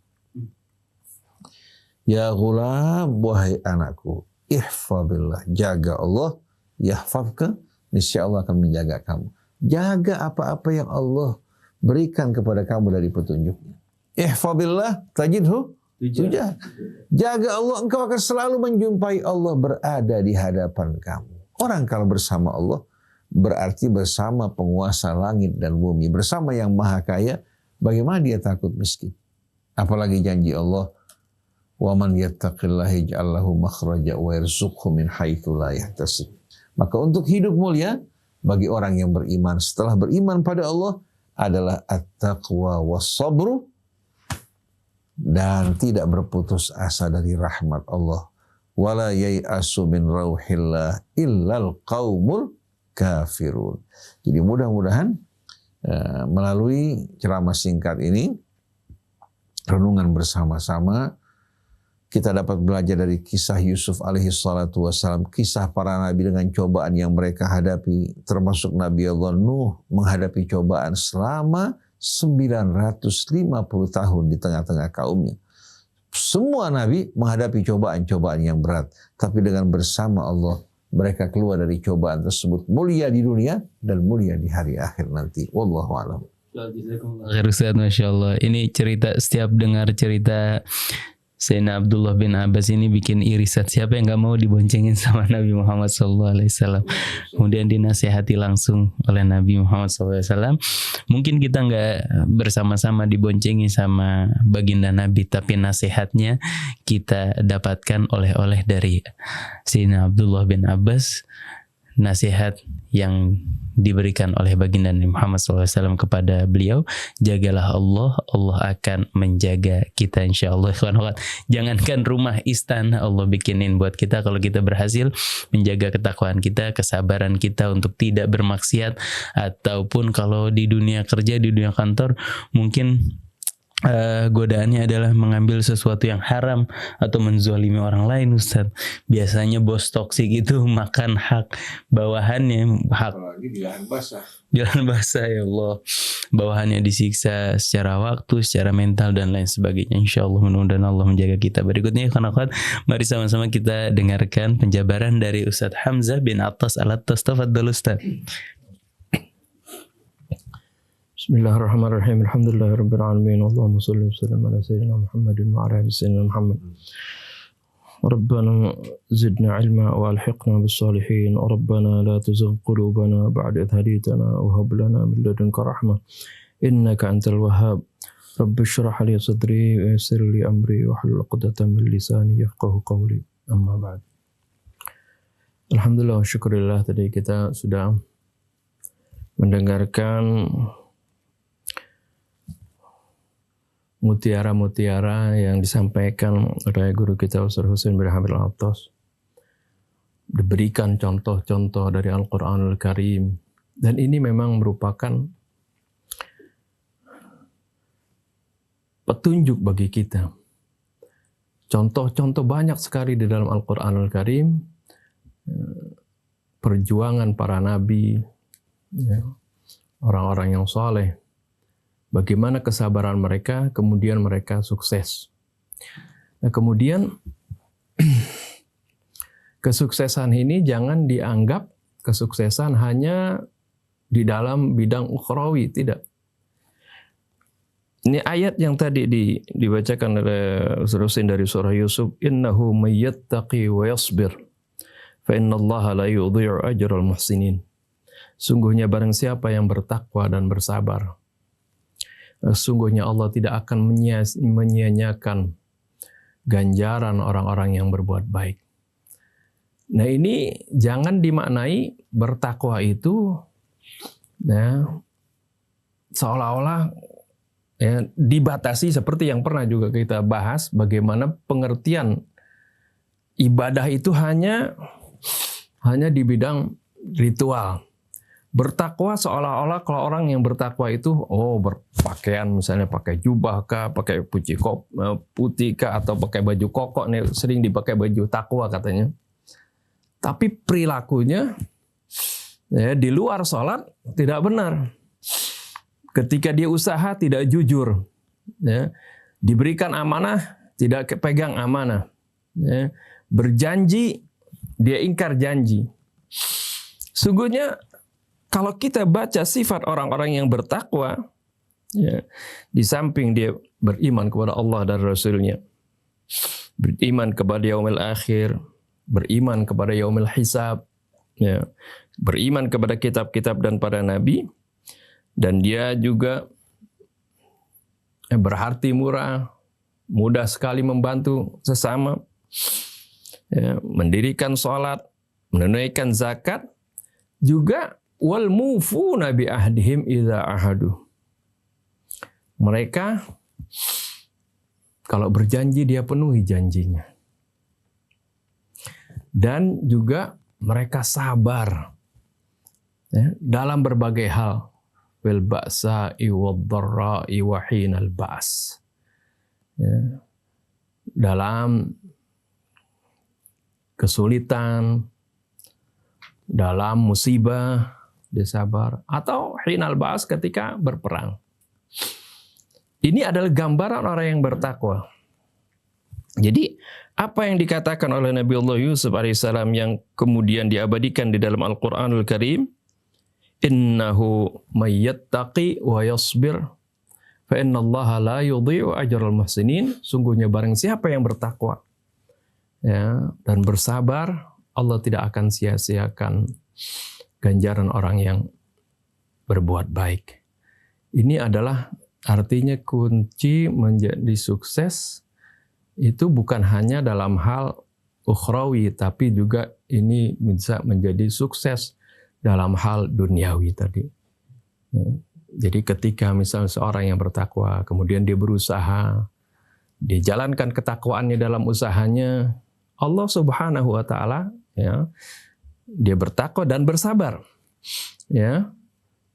Ya ghulam, wahai anakku, ihfadillah, jaga Allah, yahfadka, niscaya Allah akan menjaga kamu. Jaga apa-apa yang Allah berikan kepada kamu dari petunjuknya. Ihfadillah tajidhu tujah. Jaga Allah, engkau akan selalu menjumpai Allah berada di hadapan kamu. Orang kalau bersama Allah berarti bersama penguasa langit dan bumi, bersama yang maha kaya. Bagaimana dia takut miskin? Apalagi janji Allah, wa man yattaqillaha yaj'al lahu makhraja wa yarzuqhu min haitsu la yahtasib. Maka untuk hidup mulia bagi orang yang beriman setelah beriman pada Allah adalah at-taqwa was-sabru, dan tidak berputus asa dari rahmat Allah. Wala yai'asu min rauhillah illal qaumul kafirun. Jadi mudah-mudahan melalui ceramah singkat ini, renungan bersama-sama, kita dapat belajar dari kisah Yusuf alaihi salatu wassalam, kisah para nabi dengan cobaan yang mereka hadapi, termasuk Nabi Allah Nuh menghadapi cobaan selama 950 tahun di tengah-tengah kaumnya. Semua nabi menghadapi cobaan-cobaan yang berat, tapi dengan bersama Allah mereka keluar dari cobaan tersebut mulia di dunia dan mulia di hari akhir nanti. Wallahu a'lam. Ustaz, Masya Allah. Ini cerita, setiap dengar cerita Sayyidina Abdullah bin Abbas ini bikin irisan. Siapa yang gak mau diboncengin sama Nabi Muhammad SAW? Kemudian dinasihati langsung oleh Nabi Muhammad SAW. Mungkin kita gak bersama-sama diboncengi sama baginda Nabi, tapi nasihatnya kita dapatkan oleh-oleh dari Sayyidina Abdullah bin Abbas. Nasihat yang diberikan oleh baginda Nabi Muhammad SAW kepada beliau, jagalah Allah, Allah akan menjaga kita insyaallah. Jangankan rumah istana Allah bikinin buat kita kalau kita berhasil menjaga ketakwaan kita, kesabaran kita untuk tidak bermaksiat, ataupun kalau di dunia kerja, di dunia kantor mungkin godaannya adalah mengambil sesuatu yang haram atau menzalimi orang lain, Ustaz. Biasanya bos toksik itu makan hak bawahannya, hak Apalagi di lahan basah. jalan basah, ya Allah. Bawahannya disiksa secara waktu, secara mental dan lain sebagainya. Insyaallah mudah-mudahan Allah menjaga kita. Berikutnya kawan-kawan, mari sama-sama kita dengarkan penjabaran dari Ustaz Hamzah bin Attas Al-Attas. Tafadhal Ustaz. Bismillahirrahmanirrahim. Alhamdulillahirabbil alamin. Allahumma shalli wa sallim ala sayyidina Muhammadin wa ala ali sayyidina Muhammad. Rabbana zidna ilma wa alhiqna bis salihin. Rabbana la tuzigh qulubana ba'da idh hadaytana wa hab lana min ladunka rahmah innaka antal wahhab. Rabbi shrah li sadri wa yassir li amri wa hlul 'uqdatam min lisani yafqahu qawli. Amma ba'd. Alhamdulillah wa syukurillah, tadi kita sudah mendengarkan mutiara-mutiara yang disampaikan oleh guru kita Ustaz Husain bin Hamid Al-Attas. Diberikan contoh-contoh dari Al-Quranul Karim. Dan ini memang merupakan petunjuk bagi kita. Contoh-contoh banyak sekali di dalam Al-Quranul Karim. Perjuangan para nabi, orang-orang yang saleh. Bagaimana kesabaran mereka, kemudian mereka sukses. Nah, kemudian kesuksesan ini jangan dianggap kesuksesan hanya di dalam bidang ukhrawi, tidak. Ini ayat yang tadi dibacakan oleh Ustaz Husain dari surah Yusuf, innahu may yattaqi wa yasbir fa innallaha la yudhi'u ajral muhsinin. Sungguhnya barang siapa yang bertakwa dan bersabar, sungguhnya Allah tidak akan menyia-nyiakan ganjaran orang-orang yang berbuat baik. Nah, ini jangan dimaknai bertakwa itu seolah-olah dibatasi seperti yang pernah juga kita bahas, bagaimana pengertian ibadah itu hanya di bidang ritual. Bertakwa seolah-olah kalau orang yang bertakwa itu berpakaian, misalnya pakai jubah kah, pakai putih kah, atau pakai baju koko, nih sering dipakai baju takwa katanya. Tapi perilakunya di luar sholat tidak benar. Ketika dia usaha tidak jujur, diberikan amanah tidak pegang amanah, berjanji dia ingkar janji. Sungguhnya kalau kita baca sifat orang-orang yang bertakwa, di samping dia beriman kepada Allah dan Rasulnya, beriman kepada yaumil akhir, beriman kepada yaumil hisab, beriman kepada kitab-kitab dan para nabi, dan dia juga berhati murah, mudah sekali membantu sesama, mendirikan sholat, menunaikan zakat, juga wal mufuna bi ahdihim idza ahadu. Mereka kalau berjanji dia penuhi janjinya. Dan juga mereka sabar dalam berbagai hal. Bil ba'sa'i wad dharra'i wa hinal ba's. Dalam kesulitan, dalam musibah dia sabar, atau hinal ba's ketika berperang. Ini adalah gambaran orang yang bertakwa. Jadi apa yang dikatakan oleh Nabi Allah Yusuf alaihissalam yang kemudian diabadikan di dalam Al-Quranul Karim, Innahu may yattaqi wa yasbir fa innallaha la yudhi'u ajral muhsinin. Sungguhnya barang siapa yang bertakwa ya dan bersabar, Allah tidak akan sia-siakan ganjaran orang yang berbuat baik. Ini adalah artinya kunci menjadi sukses itu bukan hanya dalam hal ukhrawi, tapi juga ini bisa menjadi sukses dalam hal duniawi tadi. Jadi ketika misalnya seorang yang bertakwa, kemudian dia berusaha, dia jalankan ketakwaannya dalam usahanya, Allah Subhanahu wa taala ya, dia bertakwa dan bersabar. Ya.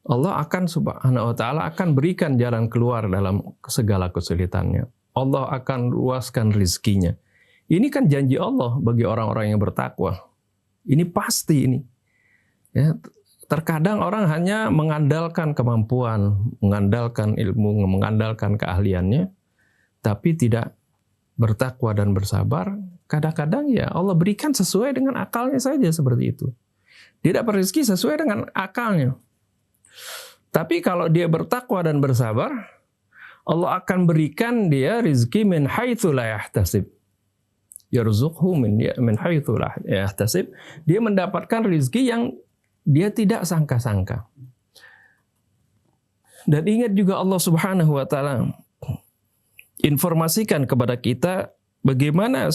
Allah akan Subhanahu wa taala akan berikan jalan keluar dalam segala kesulitannya. Allah akan luaskan rizkinya. Ini kan janji Allah bagi orang-orang yang bertakwa. Ini pasti ini. Ya, terkadang orang hanya mengandalkan kemampuan, mengandalkan ilmu, mengandalkan keahliannya, tapi tidak bertakwa dan bersabar. Kadang-kadang ya Allah berikan sesuai dengan akalnya saja seperti itu. Dia dapat rezeki sesuai dengan akalnya. Tapi kalau dia bertakwa dan bersabar, Allah akan berikan dia rezeki min haitsu la yahtasib. Yarzuqhu min haitsu la yahtasib. Dia mendapatkan rezeki yang dia tidak sangka-sangka. Dan ingat juga Allah Subhanahu wa taala informasikan kepada kita bagaimana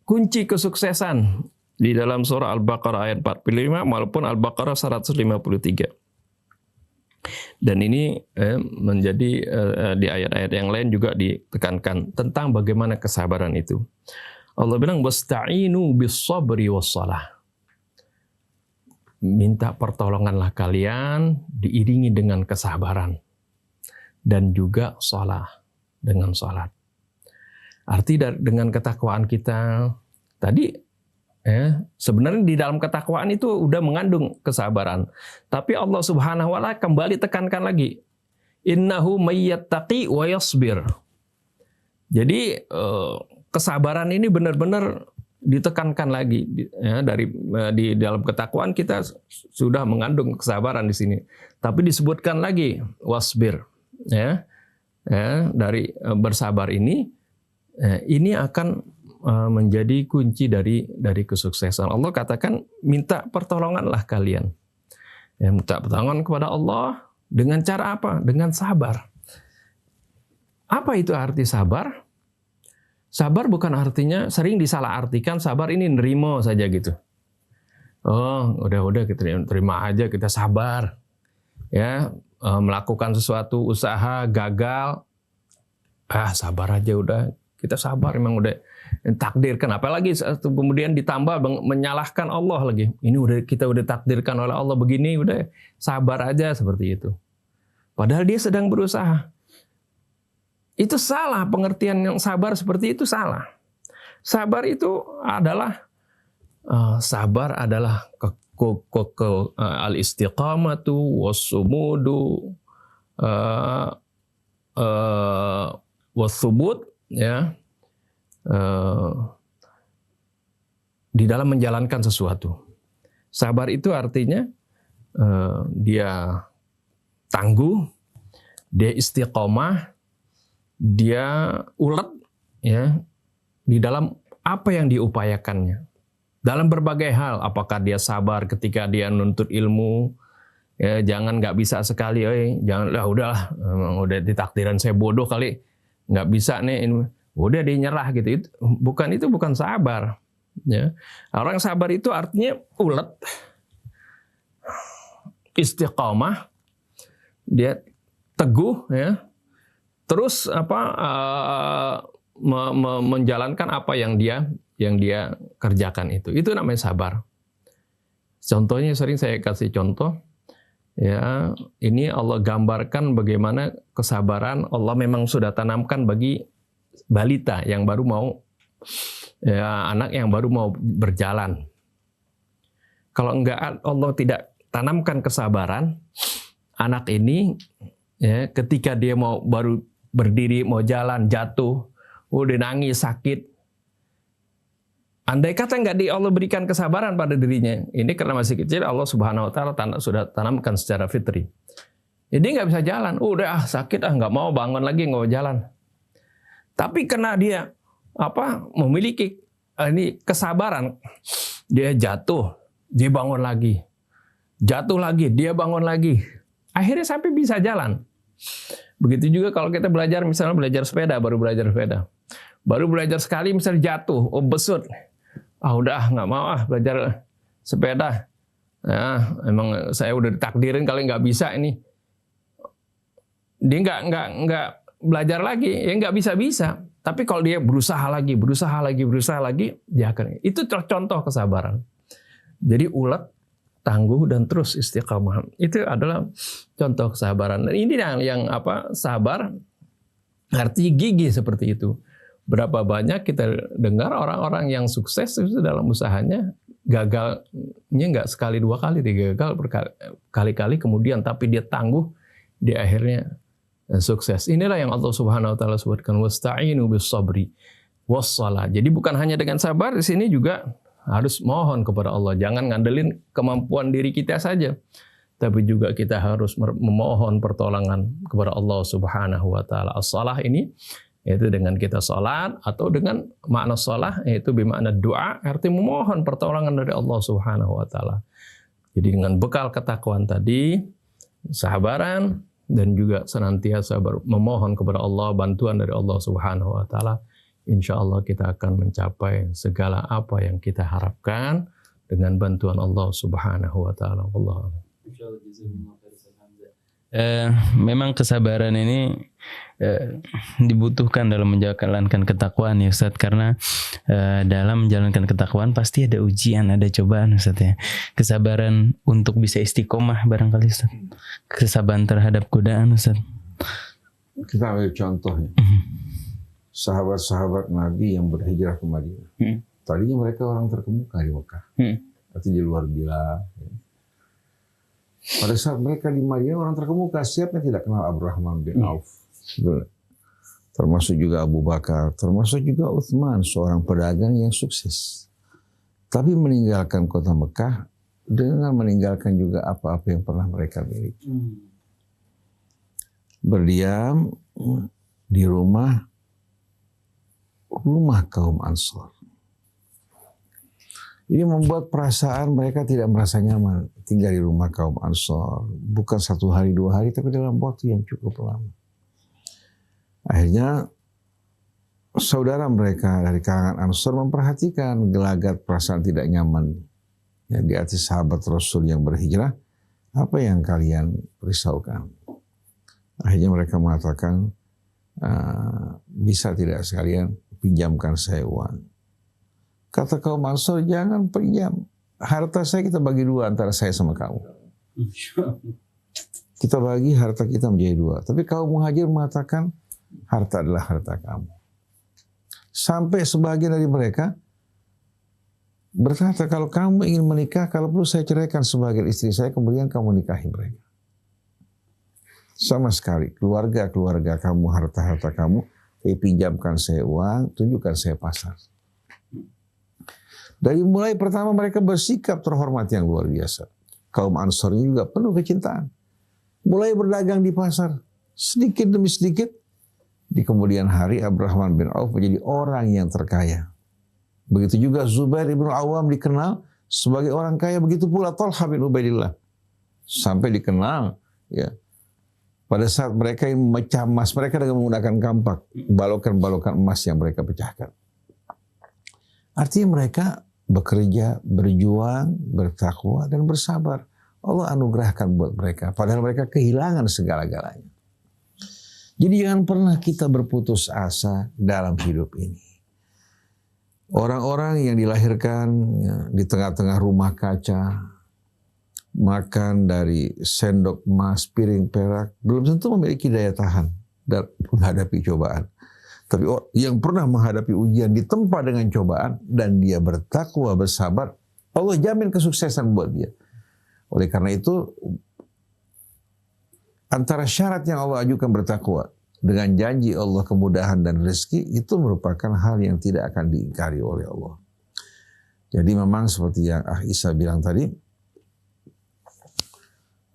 kunci kesuksesan di dalam surah Al-Baqarah ayat 45 maupun Al-Baqarah 153. Dan ini menjadi di ayat-ayat yang lain juga ditekankan tentang bagaimana kesabaran itu. Allah bilang wasta'inu bis-sabri was-shalah. Minta pertolonganlah kalian diiringi dengan kesabaran dan juga shalah, dengan salat. Arti dengan ketakwaan kita tadi sebenarnya di dalam ketakwaan itu udah mengandung kesabaran. Tapi Allah Subhanahu wa taala kembali tekankan lagi. Innahu may yattaqi wa yasbir. Jadi kesabaran ini benar-benar ditekankan lagi di dalam ketakwaan kita sudah mengandung kesabaran di sini. Tapi disebutkan lagi wasbir dari bersabar ini akan menjadi kunci dari kesuksesan. Allah katakan minta pertolonganlah kalian. Ya, minta pertolongan kepada Allah dengan cara apa? Dengan sabar. Apa itu arti sabar? Sabar bukan artinya sering disalahartikan sabar ini nerimo saja gitu. Oh, udah kita terima aja, kita sabar. Ya, melakukan sesuatu usaha gagal, sabar aja udah. Kita sabar, memang udah takdirkan. Apalagi kemudian ditambah menyalahkan Allah lagi. Ini kita udah takdirkan oleh Allah begini, udah sabar aja seperti itu. Padahal dia sedang berusaha. Itu salah, pengertian yang sabar seperti itu salah. Sabar itu adalah al-istiqamatu was-sumudu was-subut, ya, di dalam menjalankan sesuatu. Sabar itu artinya dia tangguh, dia istiqomah, dia ulet ya di dalam apa yang diupayakannya. Dalam berbagai hal, apakah dia sabar ketika dia nuntut ilmu, ya jangan nggak bisa sekali, jangan udahlah, udah ditakdiran saya bodoh kali, nggak bisa nih, udah dia nyerah gitu. Itu bukan sabar. Ya. Orang sabar itu artinya ulet, istiqomah, dia teguh, ya, terus menjalankan apa yang dia kerjakan itu namanya sabar. Contohnya sering saya kasih contoh, ya, ini Allah gambarkan bagaimana kesabaran Allah memang sudah tanamkan bagi balita yang baru mau, ya, anak yang baru mau berjalan. Kalau enggak Allah tidak tanamkan kesabaran, anak ini, ya, ketika dia baru berdiri mau jalan jatuh, udah nangis sakit, Andai kata nggak Allah berikan kesabaran pada dirinya, ini karena masih kecil, Allah Subhanahu Wa Taala sudah tanamkan secara fitri. Jadi nggak bisa jalan, udah sakit nggak mau bangun lagi, nggak mau jalan. Tapi karena dia memiliki ini kesabaran, dia jatuh, dia bangun lagi, jatuh lagi, dia bangun lagi, akhirnya sampai bisa jalan. Begitu juga kalau kita belajar, misalnya belajar sepeda, baru belajar sekali misalnya jatuh, besut. Udah nggak mau belajar sepeda. Nah, emang saya udah ditakdirin kalau nggak bisa ini. Dia nggak belajar lagi, ya nggak bisa. Tapi kalau dia berusaha lagi, dia akan. Itu contoh kesabaran. Jadi ulet, tangguh dan terus istiqamah. Itu adalah contoh kesabaran. Dan ini yang sabar arti gigih seperti itu. Berapa banyak kita dengar orang-orang yang sukses itu dalam usahanya, gagalnya nggak sekali dua kali, dia gagal berkali-kali kemudian, tapi dia tangguh, di akhirnya sukses. Inilah yang Allah Subhanahu Wa Taala sebutkan, wasta'inu bis sabri wassalah. Jadi bukan hanya dengan sabar, di sini juga harus mohon kepada Allah. Jangan ngandelin kemampuan diri kita saja, tapi juga kita harus memohon pertolongan kepada Allah Subhanahu Wa Taala. As-salah ini yaitu dengan kita sholat, atau dengan makna sholat yaitu bermakna doa, arti memohon pertolongan dari Allah Subhanahu Wa Taala. Jadi dengan bekal ketakwaan tadi, sabaran, dan juga senantiasa memohon kepada Allah, bantuan dari Allah Subhanahu Wa Taala, insya Allah kita akan mencapai segala apa yang kita harapkan dengan bantuan Allah Subhanahu Wa Taala. Allah. Memang kesabaran ini dibutuhkan dalam menjalankan ketakwaan ya Ustaz, karena dalam menjalankan ketakwaan pasti ada ujian, ada cobaan Ustaz ya. Kesabaran untuk bisa istiqomah barangkali Ustaz. Kesabaran terhadap godaan Ustaz. Kita ambil contoh ya. Sahabat-sahabat Nabi yang berhijrah ke Madinah. Tadinya mereka orang terkemuka di Mekah. Artinya di luar bilang. Ya. Pada saat mereka di Madinah orang terkemuka, siapa yang tidak kenal Abdurrahman bin Auf? Termasuk juga Abu Bakar, termasuk juga Utsman, seorang pedagang yang sukses. Tapi meninggalkan kota Mekah dengan meninggalkan juga apa-apa yang pernah mereka miliki. Berdiam di rumah kaum Ansor. Ini membuat perasaan mereka tidak merasa nyaman tinggal di rumah kaum Ansor. Bukan 1 hari 2 hari, tapi dalam waktu yang cukup lama. Akhirnya saudara mereka dari kalangan Ansor memperhatikan gelagat perasaan tidak nyaman yang di hati sahabat Rasul yang berhijrah. Apa yang kalian risaukan? Akhirnya mereka mengatakan, bisa tidak sekalian pinjamkan saya uang. Kata kaum Ansor, jangan pinjam. Harta saya kita bagi 2 antara saya sama kamu. Kita bagi harta kita menjadi 2. Tapi kaum Muhajir mengatakan, harta adalah harta kamu. Sampai sebagian dari mereka berkata, kalau kamu ingin menikah, kalau perlu saya ceraikan sebagian istri saya, kemudian kamu nikahi mereka. Sama sekali, keluarga kamu, harta-harta kamu, pinjamkan saya uang, tunjukkan saya pasar. Dari mulai pertama mereka bersikap terhormat yang luar biasa. Kaum Ansor juga penuh kecintaan. Mulai berdagang di pasar, sedikit demi sedikit. Di kemudian hari Abdurrahman bin Auf menjadi orang yang terkaya. Begitu juga Zubair ibn Awam dikenal sebagai orang kaya. Begitu pula Talha bin Ubaidillah. Sampai dikenal ya. Pada saat mereka memecah emas, mereka dengan menggunakan kampak. Balokan-balokan emas yang mereka pecahkan. Artinya mereka bekerja, berjuang, bertakwa, dan bersabar. Allah anugerahkan buat mereka. Padahal mereka kehilangan segala-galanya. Jadi jangan pernah kita berputus asa dalam hidup ini. Orang-orang yang dilahirkan ya, di tengah-tengah rumah kaca, makan dari sendok emas, piring perak, belum tentu memiliki daya tahan dan menghadapi cobaan. Tapi yang pernah menghadapi ujian ditempa dengan cobaan dan dia bertakwa, bersabar, Allah jamin kesuksesan buat dia. Oleh karena itu, antara syarat yang Allah ajukan bertakwa dengan janji Allah kemudahan dan rezeki itu merupakan hal yang tidak akan diingkari oleh Allah. Jadi memang seperti yang Isa bilang tadi,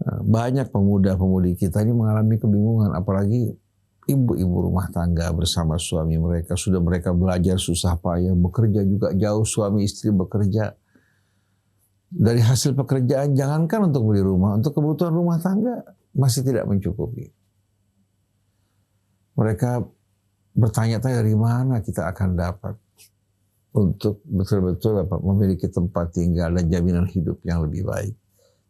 banyak pemuda-pemudi kita ini mengalami kebingungan, apalagi ibu-ibu rumah tangga bersama suami mereka. Sudah mereka belajar susah payah, bekerja juga jauh, suami istri bekerja. Dari hasil pekerjaan, jangankan untuk beli rumah, untuk kebutuhan rumah tangga masih tidak mencukupi. Mereka bertanya-tanya dari mana kita akan dapat untuk betul-betul memiliki tempat tinggal dan jaminan hidup yang lebih baik.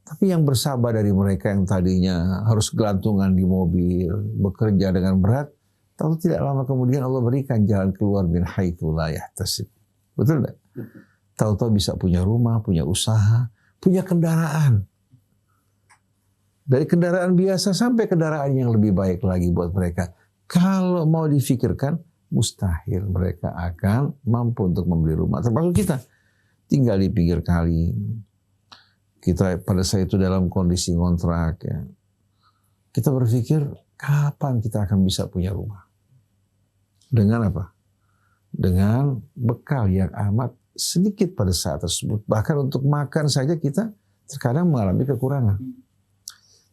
Tapi yang bersabar dari mereka yang tadinya harus gelantungan di mobil, bekerja dengan berat, tahu tidak lama kemudian Allah berikan jalan keluar min haitsu la yahtasib. Betul tidak? Tahu-tahu bisa punya rumah, punya usaha, punya kendaraan. Dari kendaraan biasa sampai kendaraan yang lebih baik lagi buat mereka. Kalau mau difikirkan, mustahil mereka akan mampu untuk membeli rumah. Termasuk kita, tinggal di pinggir kali. Kita pada saat itu dalam kondisi ngontrak. Ya. Kita berpikir, kapan kita akan bisa punya rumah? Dengan apa? Dengan bekal yang amat sedikit pada saat tersebut. Bahkan untuk makan saja kita terkadang mengalami kekurangan.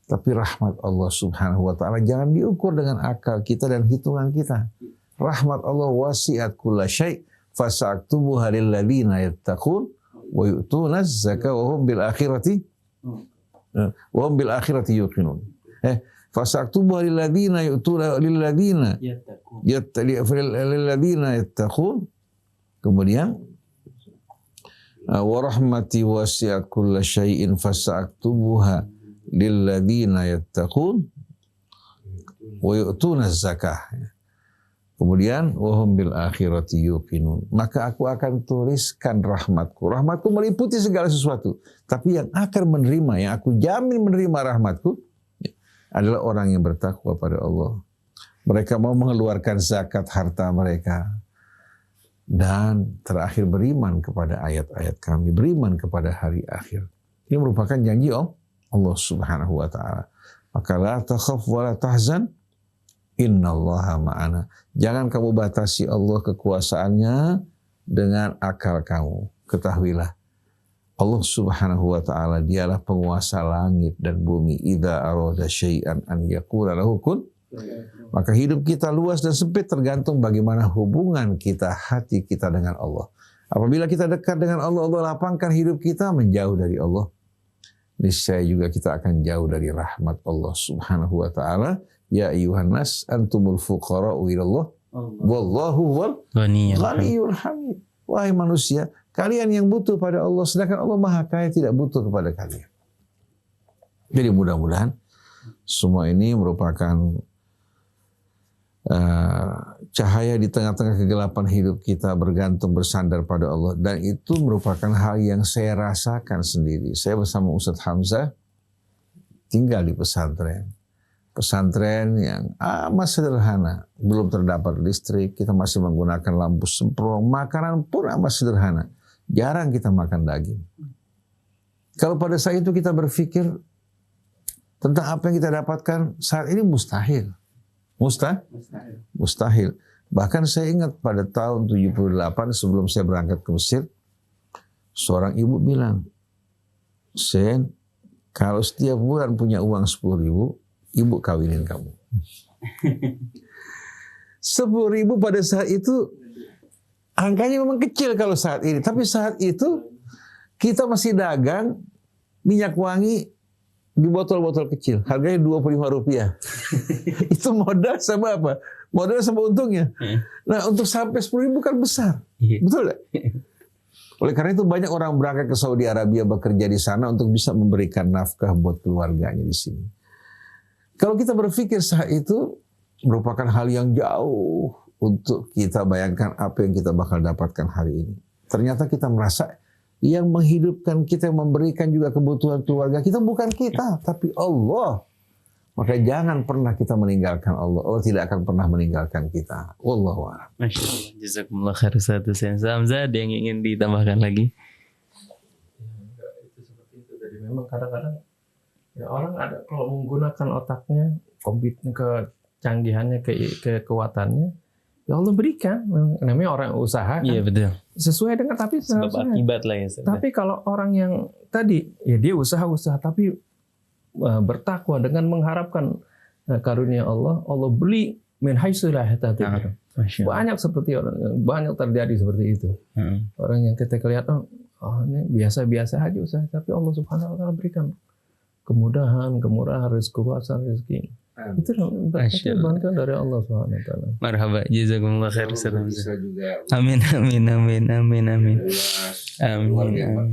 Tapi rahmat Allah subhanahu wa ta'ala jangan diukur dengan akal kita dan hitungan kita. Rahmat Allah wasi'at kulla syai' fasa'aktubuha lilladzina yattaqun wa yu'tuna az-zakata wa hum bil akhirati yuqinun. Fasa'aktubuha lilladzina yu'tuna lilladzina yattaqun. Kemudian wa rahmati wasi'at kulla syai'in fasa'aktubuha lilladzina yattaqun wa yu'tuna az-zakah. Kemudian wahum bil akhirati yuqinun. Maka aku akan tuliskan rahmatku. Rahmatku meliputi segala sesuatu. Tapi yang akan menerima, yang aku jamin menerima rahmatku adalah orang yang bertakwa pada Allah. Mereka mau mengeluarkan zakat harta mereka. Dan terakhir beriman kepada ayat-ayat kami. Beriman kepada hari akhir. Ini merupakan janji Allah subhanahu wa ta'ala. Maka la takhaf wa la tahzan innallaha ma'ana. Jangan kamu batasi Allah kekuasaannya dengan akal kamu. Ketahuilah Allah subhanahu wa ta'ala dialah penguasa langit dan bumi. Idza arada syai'an an yaqula lahu kun. Maka hidup kita luas dan sempit tergantung bagaimana hubungan kita, hati kita dengan Allah. Apabila kita dekat dengan Allah, Allah lapangkan hidup kita, menjauh dari Allah, niscaya juga kita akan jauh dari rahmat Allah subhanahu wa ta'ala. Ya ayyuhan nas antumul fuqara'u ilallah wallahu wal ghaniyul hamid. Wahai manusia, kalian yang butuh pada Allah, sedangkan Allah maha kaya tidak butuh kepada kalian. Jadi mudah-mudahan semua ini merupakan cahaya di tengah-tengah kegelapan hidup kita, bergantung bersandar pada Allah. Dan itu merupakan hal yang saya rasakan sendiri. Saya bersama Ustadz Hamzah tinggal di pesantren. Pesantren yang amat sederhana. Belum terdapat listrik, kita masih menggunakan lampu semprong. Makanan pun amat sederhana. Jarang kita makan daging. Kalau pada saat itu kita berpikir tentang apa yang kita dapatkan saat ini, mustahil. Mustahil. Bahkan saya ingat pada tahun 78 sebelum saya berangkat ke Mesir, seorang ibu bilang, Sen, kalau setiap bulan punya uang 10.000, ibu kawinin kamu. 10.000 pada saat itu angkanya memang kecil kalau saat ini. Tapi saat itu kita masih dagang minyak wangi di botol-botol kecil, harganya Rp25. Itu modal sama apa? Modal sama untungnya. Nah, untuk sampai 10.000 kan besar. Betul tak? Oleh karena itu banyak orang berangkat ke Saudi Arabia bekerja di sana untuk bisa memberikan nafkah buat keluarganya di sini. Kalau kita berpikir saat itu merupakan hal yang jauh untuk kita bayangkan apa yang kita bakal dapatkan hari ini. Ternyata kita merasa yang menghidupkan kita, yang memberikan juga kebutuhan keluarga kita bukan kita, tapi Allah. Maka jangan pernah kita meninggalkan Allah. Allah tidak akan pernah meninggalkan kita. Wallahu a'lam. Masya Allah. Jazakumullah khair Ustaz Husain. Hamzah, ada yang ingin ditambahkan lagi? Itu seperti itu. Jadi memang kadang-kadang ya orang ada kalau menggunakan otaknya, kecanggihannya, kekuatannya, ya Allah berikan. Namanya orang usaha kan. Iya betul. Sesuai dengan tapi Sebab akibat lah ya. Tapi kalau orang yang tadi ya dia usaha tapi bertakwa dengan mengharapkan karunia Allah beli min haitsu la yahtasib. Banyak banyak terjadi seperti itu. Orang yang kita lihat ini biasa-biasa aja usaha, tapi Allah Subhanahu wa taala berikan kemurahan rezeki, kuasa rezeki. Itu bantuan dari Allah Subhanahu wa taala. Marhaba, jazakumullah khair Ustaz. Amin.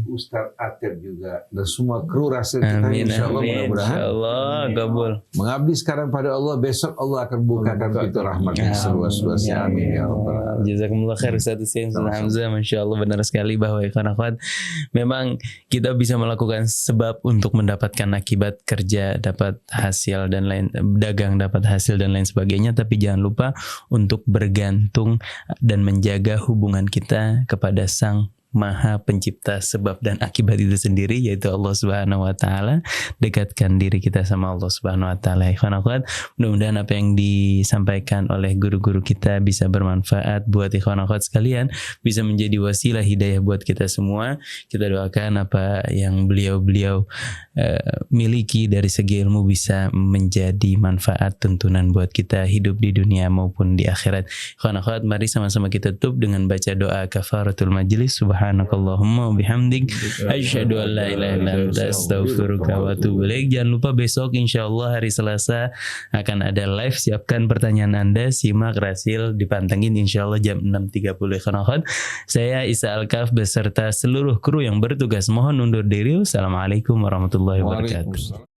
Ustaz Atir juga dan semua kru Rasul kita Amin. insyaallah mudah-mudahan. Insyaallah kabul. Mengabdi sekarang pada Allah, besok Allah akan bukakan pintu rahmatnya seluas-luasnya. Amin ya rabbal alamin. Jazakumullah khair Ustaz Husain Hamzah. Masyaallah benar sekali bahwa ikhwan akhwat memang kita bisa melakukan sebab untuk mendapatkan akibat kerja, dapat hasil dan lain, dagang dapat hasil dan lain sebagainya, tapi jangan lupa untuk bergantung dan menjaga hubungan kita kepada Sang Maha Pencipta sebab dan akibat itu sendiri, yaitu Allah Subhanahu wa taala. Dekatkan diri kita sama Allah Subhanahu wa taala. Ikhwan akhwat, mudah-mudahan apa yang disampaikan oleh guru-guru kita bisa bermanfaat buat ikhwan akhwat sekalian, bisa menjadi wasilah hidayah buat kita semua. Kita doakan apa yang beliau-beliau miliki dari segi ilmu bisa menjadi manfaat tuntunan buat kita hidup di dunia maupun di akhirat. Ikhwan akhwat, mari sama-sama kita tutup dengan baca doa kafaratul majlis. Subhanakallahumma wa bihamdik asyhadu an la ilaha illa anta astaghfiruka wa atubu ilaik. Jangan lupa besok insyaallah hari Selasa akan ada live. Siapkan pertanyaan Anda, simak Rasil dipantengin insyaallah jam 6.30. Saya Isa Alkaf beserta seluruh kru yang bertugas mohon undur diri. Assalamualaikum warahmatullahi wabarakatuh.